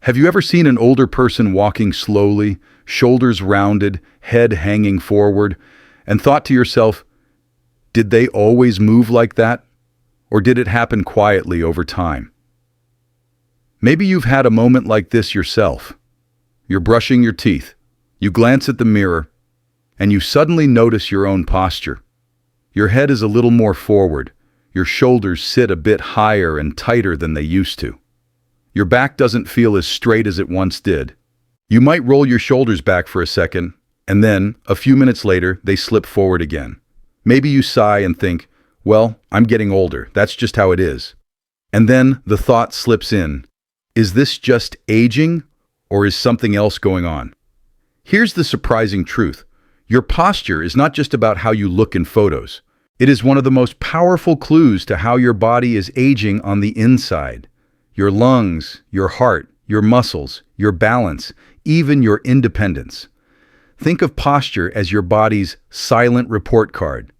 Have you ever seen an older person walking slowly, shoulders rounded, head hanging forward, and thought to yourself, did they always move like that? Or did it happen quietly over time? Maybe you've had a moment like this yourself. You're brushing your teeth, you glance at the mirror, and you suddenly notice your own posture. Your head is a little more forward, your shoulders sit a bit higher and tighter than they used to. Your back doesn't feel as straight as it once did. You might roll your shoulders back for a second, and then, a few minutes later, they slip forward again. Maybe you sigh and think, well, I'm getting older, that's just how it is. And then the thought slips in, is this just aging, or is something else going on? Here's the surprising truth. Your posture is not just about how you look in photos. It is one of the most powerful clues to how your body is aging on the inside. Your lungs, your heart, your muscles, your balance, even your independence. Think of posture as your body's silent report card.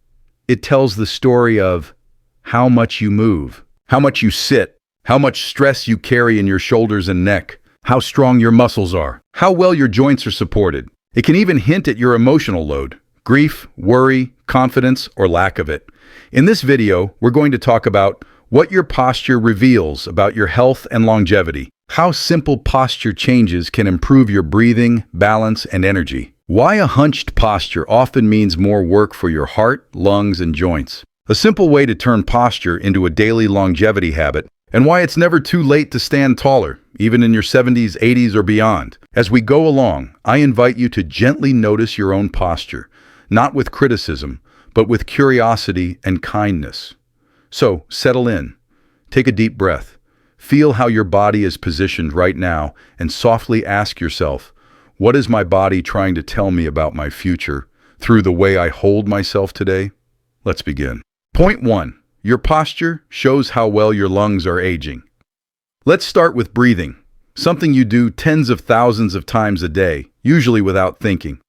It tells the story of how much you move, how much you sit, how much stress you carry in your shoulders and neck, how strong your muscles are, how well your joints are supported. It can even hint at your emotional load, grief, worry, confidence, or lack of it. In this video, we're going to talk about what your posture reveals about your health and longevity, how simple posture changes can improve your breathing, balance, and energy, why a hunched posture often means more work for your heart, lungs, and joints, a simple way to turn posture into a daily longevity habit, and why it's never too late to stand taller, even in your 70s, 80s, or beyond. As we go along, I invite you to gently notice your own posture, not with criticism, but with curiosity and kindness. So, settle in, take a deep breath, feel how your body is positioned right now, and softly ask yourself, what is my body trying to tell me about my future through the way I hold myself today? Let's begin. Point 1. Your posture shows how well your lungs are aging. Let's start with breathing, something you do tens of thousands of times a day, usually without thinking.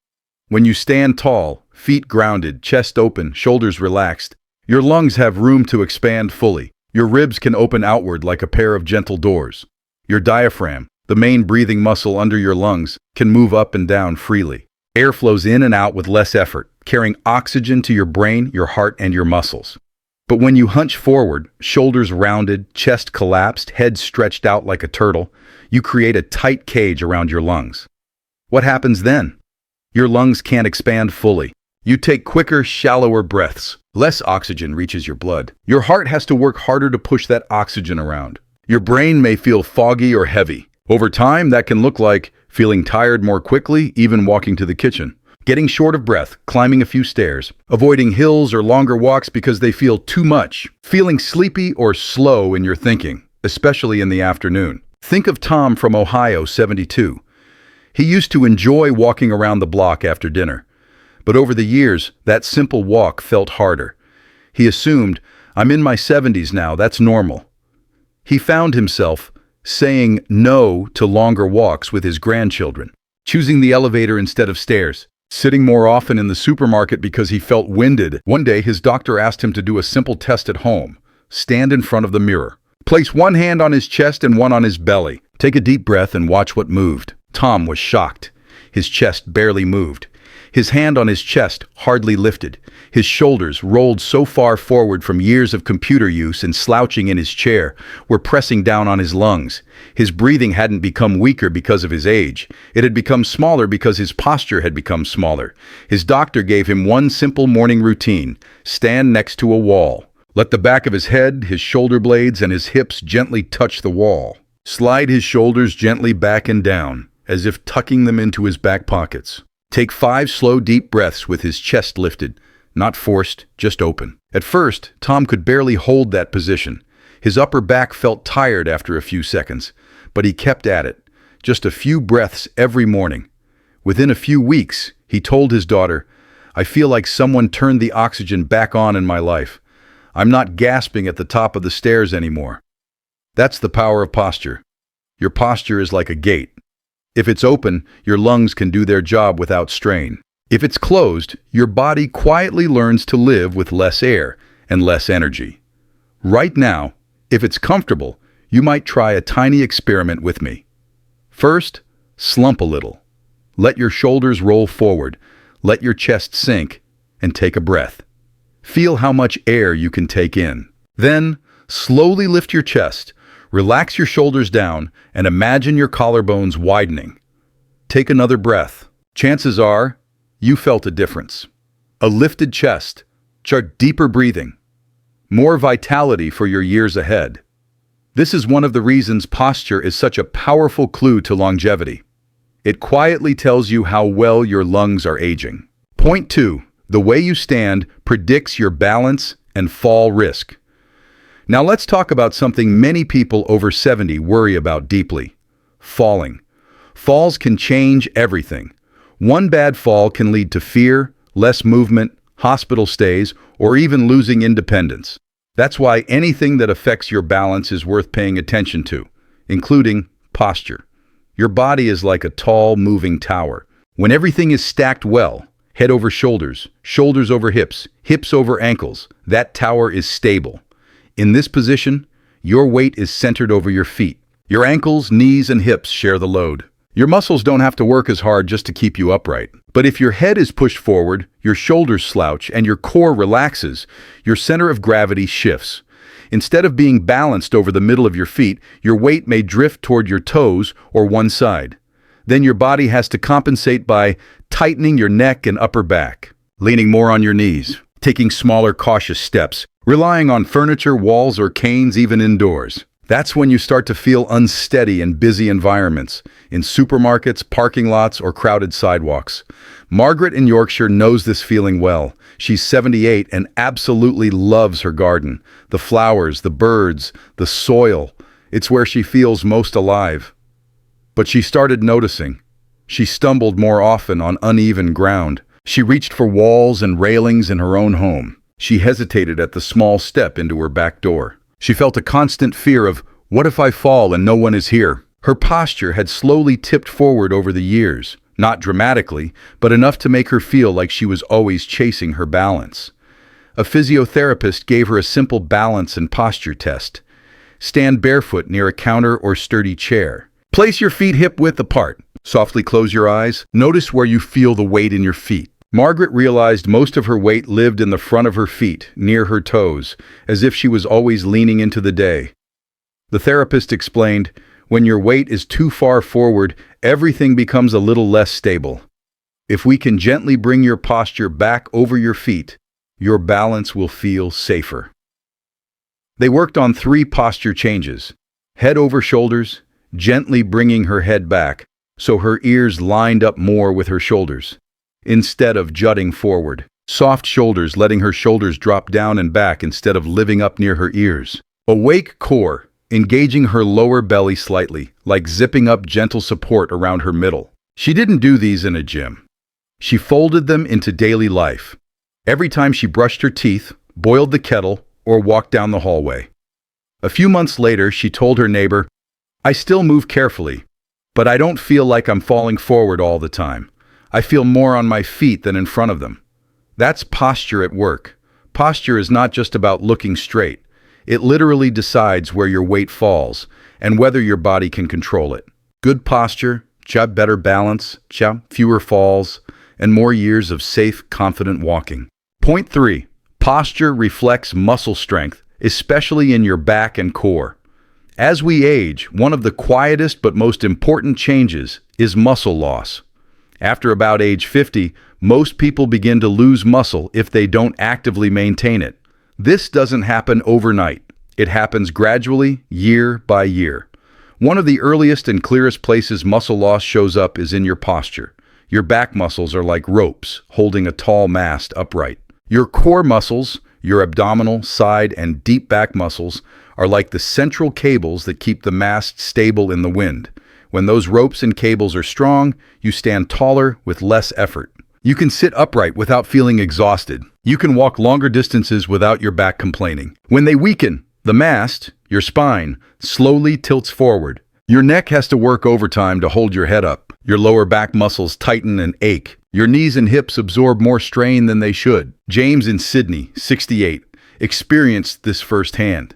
When you stand tall, feet grounded, chest open, shoulders relaxed, your lungs have room to expand fully. Your ribs can open outward like a pair of gentle doors. Your diaphragm, the main breathing muscle under your lungs, can move up and down freely. Air flows in and out with less effort, carrying oxygen to your brain, your heart, and your muscles. But when you hunch forward, shoulders rounded, chest collapsed, head stretched out like a turtle, you create a tight cage around your lungs. What happens then? Your lungs can't expand fully. You take quicker, shallower breaths. Less oxygen reaches your blood. Your heart has to work harder to push that oxygen around. Your brain may feel foggy or heavy. Over time, that can look like feeling tired more quickly, even walking to the kitchen. Getting short of breath, climbing a few stairs, avoiding hills or longer walks because they feel too much, feeling sleepy or slow in your thinking, especially in the afternoon. Think of Tom from Ohio, 72. He used to enjoy walking around the block after dinner. But over the years, that simple walk felt harder. He assumed, I'm in my 70s now, that's normal. He found himself saying no to longer walks with his grandchildren, choosing the elevator instead of stairs, sitting more often in the supermarket because he felt winded. One day, his doctor asked him to do a simple test at home. Stand in front of the mirror. Place one hand on his chest and one on his belly. Take a deep breath and watch what moved. Tom was shocked. His chest barely moved. His hand on his chest hardly lifted. His shoulders, rolled so far forward from years of computer use and slouching in his chair, were pressing down on his lungs. His breathing hadn't become weaker because of his age. It had become smaller because his posture had become smaller. His doctor gave him one simple morning routine: stand next to a wall. Let the back of his head, his shoulder blades, and his hips gently touch the wall. Slide his shoulders gently back and down, as if tucking them into his back pockets. Take 5 slow, deep breaths with his chest lifted, not forced, just open. At first, Tom could barely hold that position. His upper back felt tired after a few seconds, but he kept at it, just a few breaths every morning. Within a few weeks, he told his daughter, I feel like someone turned the oxygen back on in my life. I'm not gasping at the top of the stairs anymore. That's the power of posture. Your posture is like a gate. If it's open, your lungs can do their job without strain. If it's closed, your body quietly learns to live with less air and less energy. Right now, if it's comfortable, you might try a tiny experiment with me. First, slump a little. Let your shoulders roll forward, let your chest sink, and take a breath. Feel how much air you can take in. Then, slowly lift your chest, relax your shoulders down, and imagine your collarbones widening. Take another breath. Chances are, you felt a difference. A lifted chest, deeper breathing, more vitality for your years ahead. This is one of the reasons posture is such a powerful clue to longevity. It quietly tells you how well your lungs are aging. Point 2. The way you stand predicts your balance and fall risk. Now let's talk about something many people over 70 worry about deeply: falling. Falls can change everything. One bad fall can lead to fear, less movement, hospital stays, or even losing independence. That's why anything that affects your balance is worth paying attention to, including posture. Your body is like a tall, moving tower. When everything is stacked well, head over shoulders, shoulders over hips, hips over ankles, that tower is stable. In this position, your weight is centered over your feet. Your ankles, knees, and hips share the load. Your muscles don't have to work as hard just to keep you upright. But if your head is pushed forward, your shoulders slouch, and your core relaxes, your center of gravity shifts. Instead of being balanced over the middle of your feet, your weight may drift toward your toes or one side. Then your body has to compensate by tightening your neck and upper back, leaning more on your knees, taking smaller, cautious steps, relying on furniture, walls, or canes even indoors. That's when you start to feel unsteady in busy environments, in supermarkets, parking lots, or crowded sidewalks. Margaret in Yorkshire knows this feeling well. She's 78 and absolutely loves her garden. The flowers, the birds, the soil. It's where she feels most alive. But she started noticing. She stumbled more often on uneven ground. She reached for walls and railings in her own home. She hesitated at the small step into her back door. She felt a constant fear of, what if I fall and no one is here? Her posture had slowly tipped forward over the years, not dramatically, but enough to make her feel like she was always chasing her balance. A physiotherapist gave her a simple balance and posture test. Stand barefoot near a counter or sturdy chair. Place your feet hip-width apart. Softly close your eyes. Notice where you feel the weight in your feet. Margaret realized most of her weight lived in the front of her feet, near her toes, as if she was always leaning into the day. The therapist explained, when your weight is too far forward, everything becomes a little less stable. If we can gently bring your posture back over your feet, your balance will feel safer. They worked on 3 posture changes: head over shoulders, gently bringing her head back, so her ears lined up more with her shoulders, instead of jutting forward. Soft shoulders, letting her shoulders drop down and back instead of living up near her ears. Awake core, engaging her lower belly slightly, like zipping up gentle support around her middle. She didn't do these in a gym. She folded them into daily life. Every time she brushed her teeth, boiled the kettle, or walked down the hallway. A few months later, she told her neighbor, "I still move carefully, but I don't feel like I'm falling forward all the time. I feel more on my feet than in front of them." That's posture at work. Posture is not just about looking straight. It literally decides where your weight falls and whether your body can control it. Good posture, better balance, fewer falls, and more years of safe, confident walking. Point 3. Posture reflects muscle strength, especially in your back and core. As we age, one of the quietest but most important changes is muscle loss. After about age 50, most people begin to lose muscle if they don't actively maintain it. This doesn't happen overnight. It happens gradually, year by year. One of the earliest and clearest places muscle loss shows up is in your posture. Your back muscles are like ropes, holding a tall mast upright. Your core muscles, your abdominal, side, and deep back muscles, are like the central cables that keep the mast stable in the wind. When those ropes and cables are strong, you stand taller with less effort. You can sit upright without feeling exhausted. You can walk longer distances without your back complaining. When they weaken, the mast, your spine, slowly tilts forward. Your neck has to work overtime to hold your head up. Your lower back muscles tighten and ache. Your knees and hips absorb more strain than they should. James in Sydney, 68, experienced this firsthand.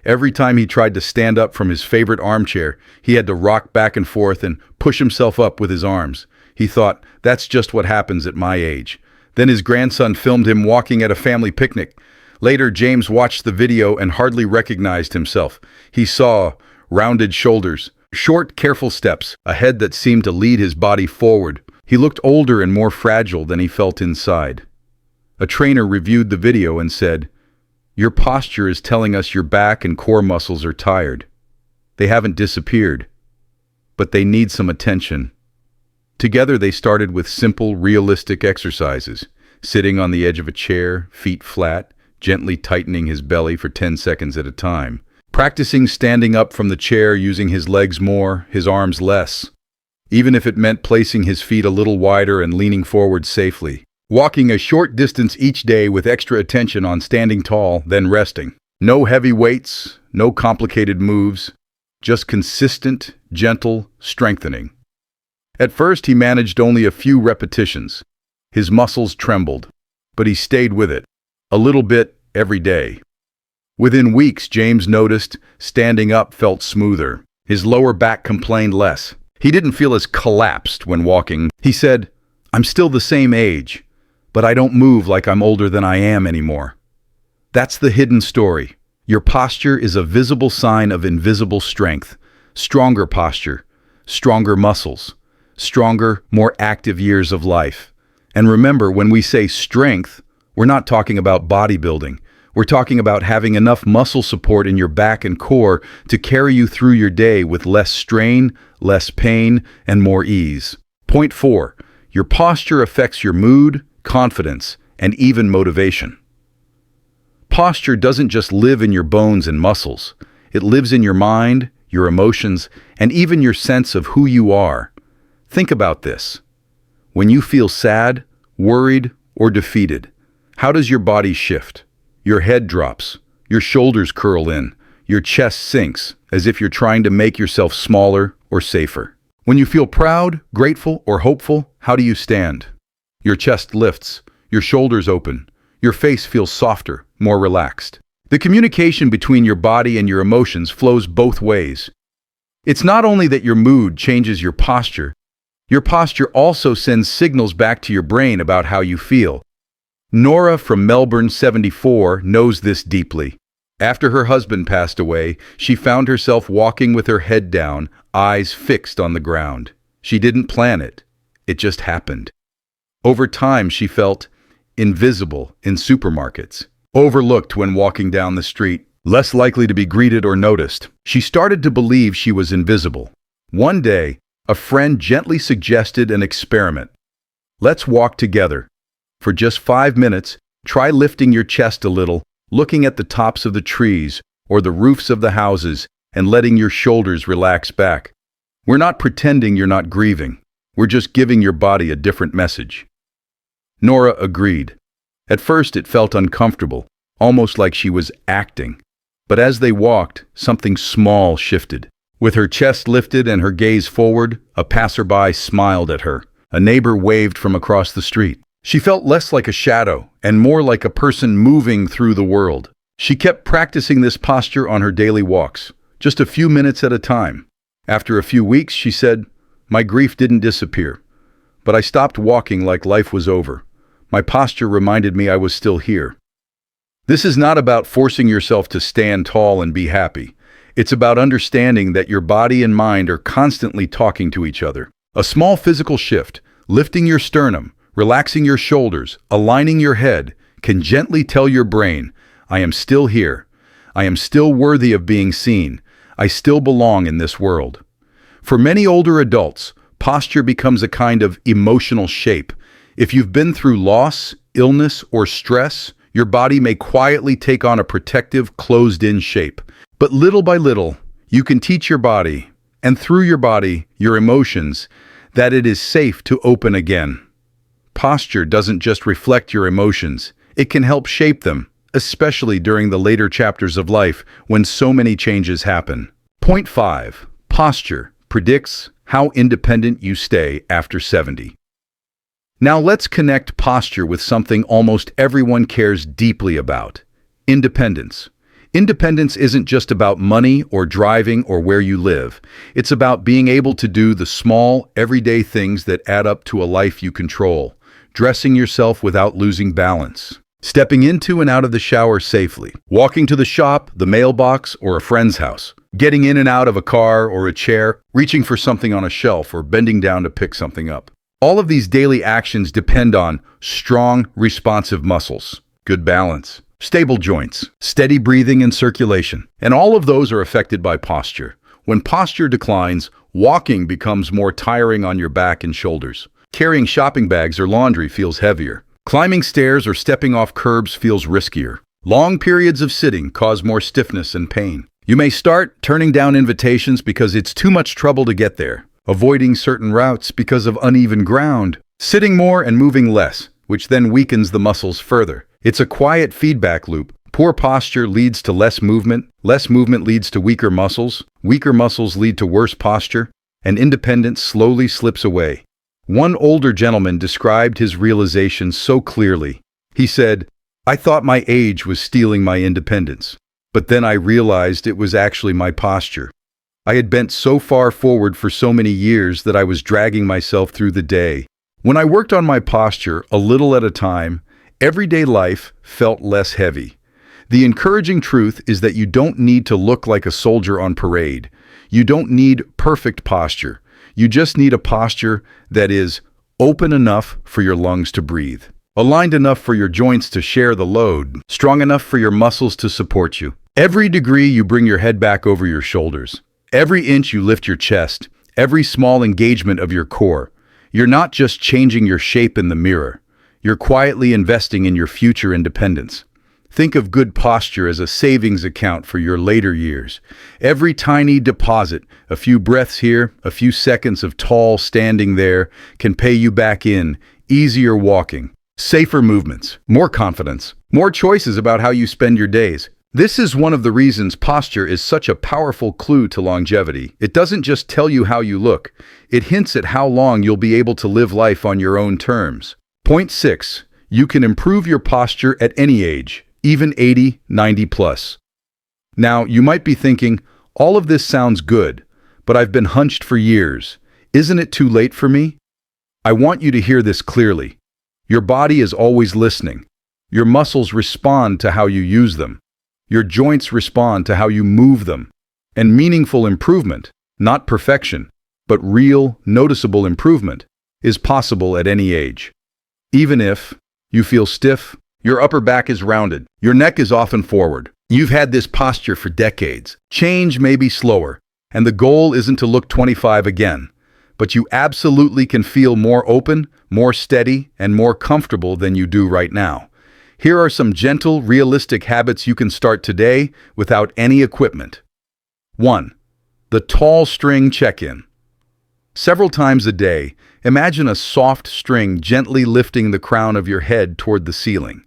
Every time he tried to stand up from his favorite armchair, he had to rock back and forth and push himself up with his arms. He thought, that's just what happens at my age. Then his grandson filmed him walking at a family picnic. Later, James watched the video and hardly recognized himself. He saw rounded shoulders, short, careful steps, a head that seemed to lead his body forward. He looked older and more fragile than he felt inside. A trainer reviewed the video and said, "Your posture is telling us your back and core muscles are tired. They haven't disappeared, but they need some attention." Together they started with simple, realistic exercises, sitting on the edge of a chair, feet flat, gently tightening his belly for 10 seconds at a time. Practicing standing up from the chair using his legs more, his arms less, even if it meant placing his feet a little wider and leaning forward safely. Walking a short distance each day with extra attention on standing tall, then resting. No heavy weights, no complicated moves, just consistent, gentle strengthening. At first, he managed only a few repetitions. His muscles trembled, but he stayed with it, a little bit every day. Within weeks, James noticed standing up felt smoother. His lower back complained less. He didn't feel as collapsed when walking. He said, "I'm still the same age, but I don't move like I'm older than I am anymore." That's the hidden story. Your posture is a visible sign of invisible strength. Stronger posture, stronger muscles, stronger, more active years of life. And remember, when we say strength, we're not talking about bodybuilding. We're talking about having enough muscle support in your back and core to carry you through your day with less strain, less pain, and more ease. Point 4. Your posture affects your mood, confidence, and even motivation. Posture doesn't just live in your bones and muscles. It lives in your mind, your emotions, and even your sense of who you are. Think about this. When you feel sad, worried, or defeated, how does your body shift? Your head drops, your shoulders curl in, your chest sinks, as if you're trying to make yourself smaller or safer. When you feel proud, grateful, or hopeful, how do you stand? Your chest lifts, your shoulders open, your face feels softer, more relaxed. The communication between your body and your emotions flows both ways. It's not only that your mood changes your posture also sends signals back to your brain about how you feel. Nora from Melbourne, 74, knows this deeply. After her husband passed away, she found herself walking with her head down, eyes fixed on the ground. She didn't plan it. It just happened. Over time, she felt invisible in supermarkets, overlooked when walking down the street, less likely to be greeted or noticed. She started to believe she was invisible. One day, a friend gently suggested an experiment. Let's walk together. For just 5 minutes, try lifting your chest a little, looking at the tops of the trees or the roofs of the houses, and letting your shoulders relax back. We're not pretending you're not grieving. We're just giving your body a different message. Nora agreed. At first, it felt uncomfortable, almost like she was acting. But as they walked, something small shifted. With her chest lifted and her gaze forward, a passerby smiled at her. A neighbor waved from across the street. She felt less like a shadow and more like a person moving through the world. She kept practicing this posture on her daily walks, just a few minutes at a time. After a few weeks, she said, "My grief didn't disappear, but I stopped walking like life was over. My posture reminded me I was still here." This is not about forcing yourself to stand tall and be happy. It's about understanding that your body and mind are constantly talking to each other. A small physical shift, lifting your sternum, relaxing your shoulders, aligning your head, can gently tell your brain, "I am still here. I am still worthy of being seen. I still belong in this world." For many older adults, posture becomes a kind of emotional shape. If you've been through loss, illness, or stress, your body may quietly take on a protective, closed-in shape. But little by little, you can teach your body, and through your body, your emotions, that it is safe to open again. Posture doesn't just reflect your emotions, it can help shape them, especially during the later chapters of life when so many changes happen. Point 5. Posture predicts how independent you stay after 70. Now let's connect posture with something almost everyone cares deeply about: independence. Independence isn't just about money or driving or where you live. It's about being able to do the small, everyday things that add up to a life you control. Dressing yourself without losing balance. Stepping into and out of the shower safely. Walking to the shop, the mailbox, or a friend's house. Getting in and out of a car or a chair. Reaching for something on a shelf or bending down to pick something up. All of these daily actions depend on strong, responsive muscles, good balance, stable joints, steady breathing and circulation. And all of those are affected by posture. When posture declines, walking becomes more tiring on your back and shoulders. Carrying shopping bags or laundry feels heavier. Climbing stairs or stepping off curbs feels riskier. Long periods of sitting cause more stiffness and pain. You may start turning down invitations because it's too much trouble to get there, avoiding certain routes because of uneven ground, sitting more and moving less, which then weakens the muscles further. It's a quiet feedback loop. Poor posture leads to less movement leads to weaker muscles lead to worse posture, and independence slowly slips away. One older gentleman described his realization so clearly. He said, "I thought my age was stealing my independence, but then I realized it was actually my posture. I had bent so far forward for so many years that I was dragging myself through the day. When I worked on my posture a little at a time, everyday life felt less heavy." The encouraging truth is that you don't need to look like a soldier on parade. You don't need perfect posture. You just need a posture that is open enough for your lungs to breathe, aligned enough for your joints to share the load, strong enough for your muscles to support you. Every degree you bring your head back over your shoulders, every inch you lift your chest, every small engagement of your core, you're not just changing your shape in the mirror. You're quietly investing in your future independence. Think of good posture as a savings account for your later years. Every tiny deposit, a few breaths here, a few seconds of tall standing there, can pay you back in. Easier walking, safer movements, more confidence, more choices about how you spend your days. This is one of the reasons posture is such a powerful clue to longevity. It doesn't just tell you how you look, it hints at how long you'll be able to live life on your own terms. Point 6. You can improve your posture at any age, even 80, 90 plus. Now, you might be thinking, all of this sounds good, but I've been hunched for years. Isn't it too late for me? I want you to hear this clearly. Your body is always listening. Your muscles respond to how you use them. Your joints respond to how you move them. And meaningful improvement, not perfection, but real, noticeable improvement, is possible at any age. Even if you feel stiff, your upper back is rounded, your neck is often forward. You've had this posture for decades. Change may be slower, and the goal isn't to look 25 again, but you absolutely can feel more open, more steady, and more comfortable than you do right now. Here are some gentle, realistic habits you can start today without any equipment. 1. The tall string check-in. Several times a day, imagine a soft string gently lifting the crown of your head toward the ceiling.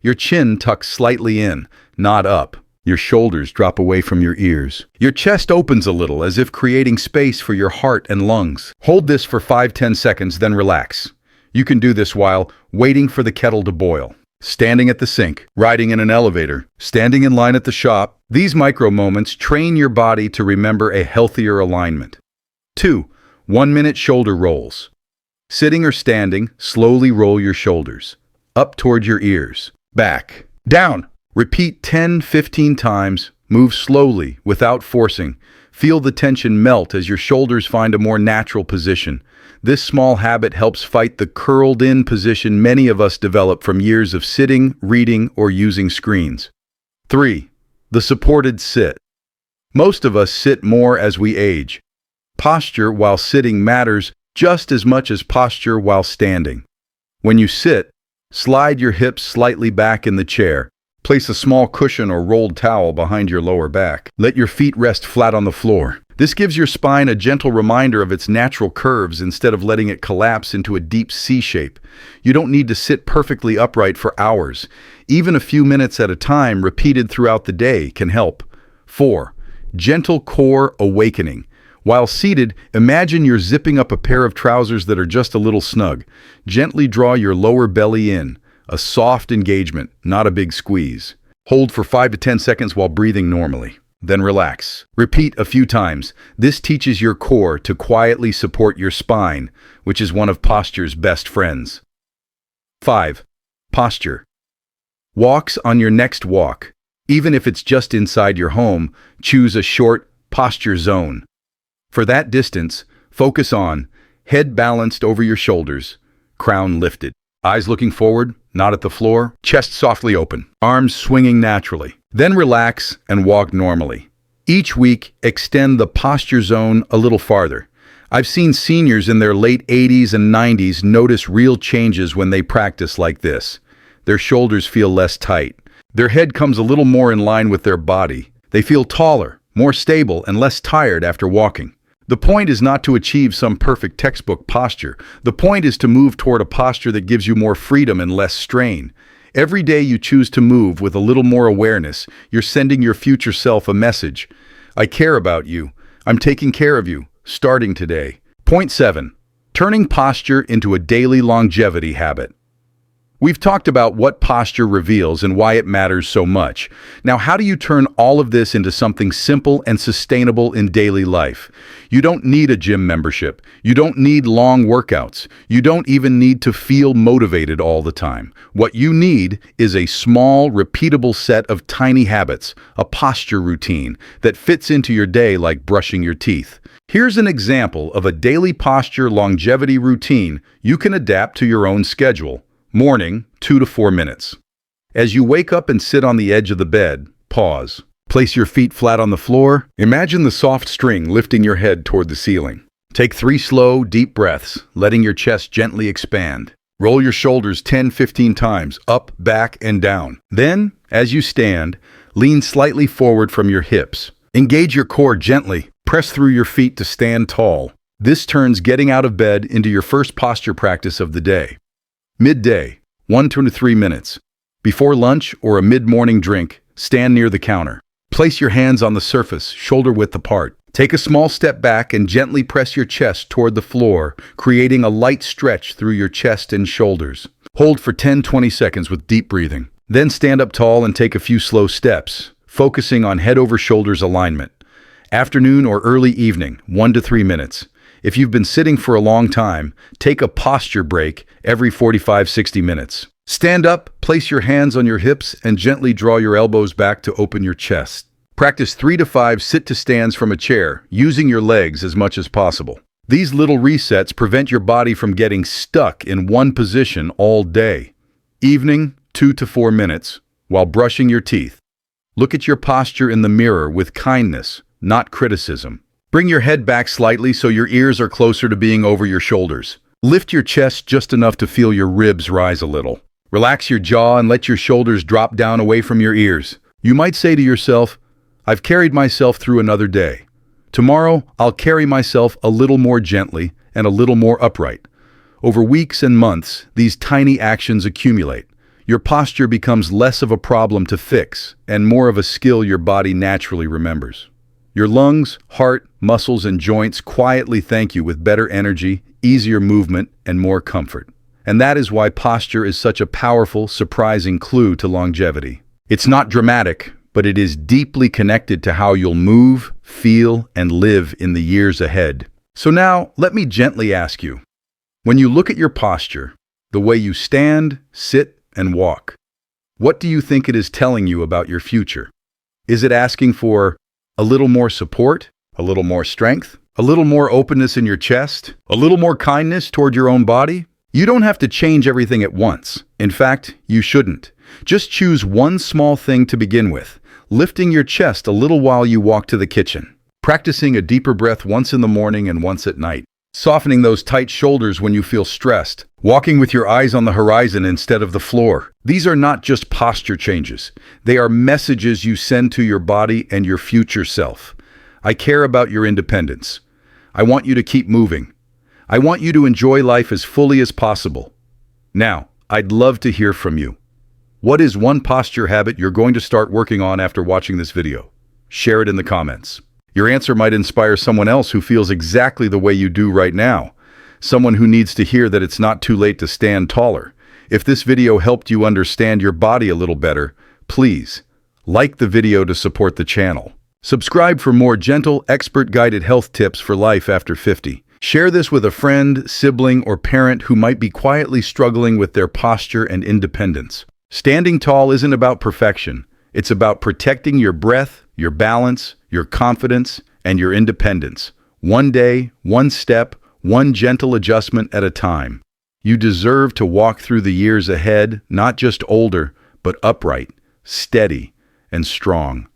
Your chin tucks slightly in, not up. Your shoulders drop away from your ears. Your chest opens a little, as if creating space for your heart and lungs. Hold this for 5-10 seconds, then relax. You can do this while waiting for the kettle to boil, standing at the sink, riding in an elevator, standing in line at the shop. These micro moments train your body to remember a healthier alignment. 2. 1-minute shoulder rolls. Sitting or standing, slowly roll your shoulders. Up toward your ears. Back. Down. Repeat 10-15 times. Move slowly, without forcing. Feel the tension melt as your shoulders find a more natural position. This small habit helps fight the curled-in position many of us develop from years of sitting, reading, or using screens. 3. The supported sit. Most of us sit more as we age. Posture while sitting matters just as much as posture while standing. When you sit, slide your hips slightly back in the chair. Place a small cushion or rolled towel behind your lower back. Let your feet rest flat on the floor. This gives your spine a gentle reminder of its natural curves instead of letting it collapse into a deep C shape. You don't need to sit perfectly upright for hours. Even a few minutes at a time, repeated throughout the day, can help. 4. Gentle core awakening. While seated, imagine you're zipping up a pair of trousers that are just a little snug. Gently draw your lower belly in, a soft engagement, not a big squeeze. Hold for 5 to 10 seconds while breathing normally. Then relax. Repeat a few times. This teaches your core to quietly support your spine, which is one of posture's best friends. 5. Posture. Walks on your next walk. Even if it's just inside your home, choose a short posture zone. For that distance, focus on head balanced over your shoulders, crown lifted, eyes looking forward, not at the floor, chest softly open, arms swinging naturally. Then relax and walk normally. Each week, extend the posture zone a little farther. I've seen seniors in their late 80s and 90s notice real changes when they practice like this. Their shoulders feel less tight. Their head comes a little more in line with their body. They feel taller, more stable, and less tired after walking. The point is not to achieve some perfect textbook posture. The point is to move toward a posture that gives you more freedom and less strain. Every day you choose to move with a little more awareness, you're sending your future self a message. I care about you. I'm taking care of you, starting today. Point 7. Turning posture into a daily longevity habit. We've talked about what posture reveals and why it matters so much. Now, how do you turn all of this into something simple and sustainable in daily life? You don't need a gym membership. You don't need long workouts. You don't even need to feel motivated all the time. What you need is a small, repeatable set of tiny habits, a posture routine that fits into your day like brushing your teeth. Here's an example of a daily posture longevity routine you can adapt to your own schedule. Morning, 2 to 4 minutes. As you wake up and sit on the edge of the bed, pause. Place your feet flat on the floor. Imagine the soft string lifting your head toward the ceiling. Take 3 slow, deep breaths, letting your chest gently expand. Roll your shoulders 10-15 times, up, back, and down. Then, as you stand, lean slightly forward from your hips. Engage your core gently. Press through your feet to stand tall. This turns getting out of bed into your first posture practice of the day. Midday, 1 to 3 minutes. Before lunch or a mid-morning drink, stand near the counter. Place your hands on the surface, shoulder width apart. Take a small step back and gently press your chest toward the floor, creating a light stretch through your chest and shoulders. Hold for 10-20 seconds with deep breathing. Then stand up tall and take a few slow steps, focusing on head over shoulders alignment. Afternoon or early evening, 1 to 3 minutes. If you've been sitting for a long time, take a posture break every 45-60 minutes. Stand up, place your hands on your hips, and gently draw your elbows back to open your chest. Practice 3 to 5 sit-to-stands from a chair, using your legs as much as possible. These little resets prevent your body from getting stuck in one position all day. Evening, 2 to 4 minutes, while brushing your teeth. Look at your posture in the mirror with kindness, not criticism. Bring your head back slightly so your ears are closer to being over your shoulders. Lift your chest just enough to feel your ribs rise a little. Relax your jaw and let your shoulders drop down away from your ears. You might say to yourself, I've carried myself through another day. Tomorrow, I'll carry myself a little more gently and a little more upright. Over weeks and months, these tiny actions accumulate. Your posture becomes less of a problem to fix and more of a skill your body naturally remembers. Your lungs, heart, muscles, and joints quietly thank you with better energy, easier movement, and more comfort. And that is why posture is such a powerful, surprising clue to longevity. It's not dramatic, but it is deeply connected to how you'll move, feel, and live in the years ahead. So now, let me gently ask you, when you look at your posture, the way you stand, sit, and walk, what do you think it is telling you about your future? Is it asking for a little more support, a little more strength, a little more openness in your chest, a little more kindness toward your own body? You don't have to change everything at once. In fact, you shouldn't. Just choose one small thing to begin with, lifting your chest a little while you walk to the kitchen, practicing a deeper breath once in the morning and once at night, softening those tight shoulders when you feel stressed, walking with your eyes on the horizon instead of the floor. These are not just posture changes. They are messages you send to your body and your future self. I care about your independence. I want you to keep moving. I want you to enjoy life as fully as possible. Now, I'd love to hear from you. What is one posture habit you're going to start working on after watching this video? Share it in the comments. Your answer might inspire someone else who feels exactly the way you do right now. Someone who needs to hear that it's not too late to stand taller. If this video helped you understand your body a little better, please Like the video to support the channel. Subscribe for more gentle, expert-guided health tips for life after 50. Share this with a friend, sibling, or parent who might be quietly struggling with their posture and independence. Standing tall isn't about perfection. It's about protecting your breath, your balance, your confidence, and your independence. One day, one step, one gentle adjustment at a time. You deserve to walk through the years ahead, not just older, but upright, steady, and strong.